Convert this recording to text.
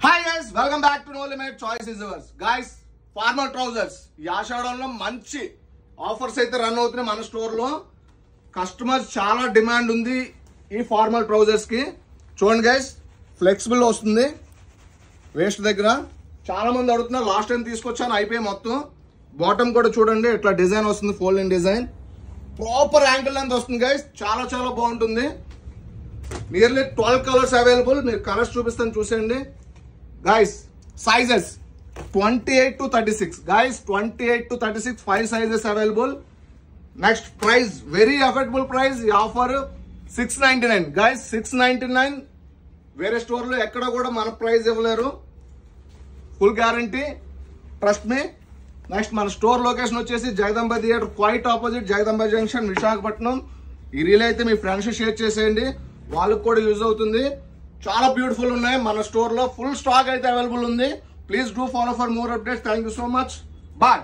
Hi guys, welcome back to No Limit Choice is Yours. Guys, formal trousers ఈ ఆషాఢంలో మంచి offers అయితే run అవుతున్నాయి మన స్టోర్ లో. కస్టమర్స్ చాలా డిమాండ్ ఉంది ఈ ఫార్మల్ ట్రౌజర్స్ కి. చూడండి గైస్, ఫ్లెక్సిబుల్ వస్తుంది వేస్ట్ దగ్గర. చాలా మంది అడుగుతున్నారు, లాస్ట్ టైం తీసుకొచ్చాను అయిపోయి మొత్తం. బాటమ్ కూడా చూడండి ఇట్లా డిజైన్ వస్తుంది, folding design. Proper ankle length వస్తుంది గైస్, చాలా చాలా బాగుంటుంది. Nearly 12 colours available. మీరు కలర్స్ చూపిస్తాను చూసేయండి guys. Sizes 28 to 36 guys, 28 to 36 5 sizes available. Next price, very affordable price. ఈ ఆఫర్ 699 guys, 699. వేరే స్టోర్ లో ఎక్కడ కూడా మన ప్రైస్ ఇవ్వలేరు, full guarantee, trust me. Next మన స్టోర్ లొకేషన్ వచ్చేసి Jagadamba theatre quite opposite, Jagadamba junction, Visakhapatnam. ఈ రీల్ అయితే మీ ఫ్రెండ్స్ షేర్ చేసేయండి, వాళ్ళకి కూడా యూజ్ అవుతుంది. చాలా బ్యూటిఫుల్ ఉన్నాయి మన స్టోర్ లో, ఫుల్ స్టాక్ అయితే అవైలబుల్ ఉంది. Please do follow for more updates. Thank you so much. Bye.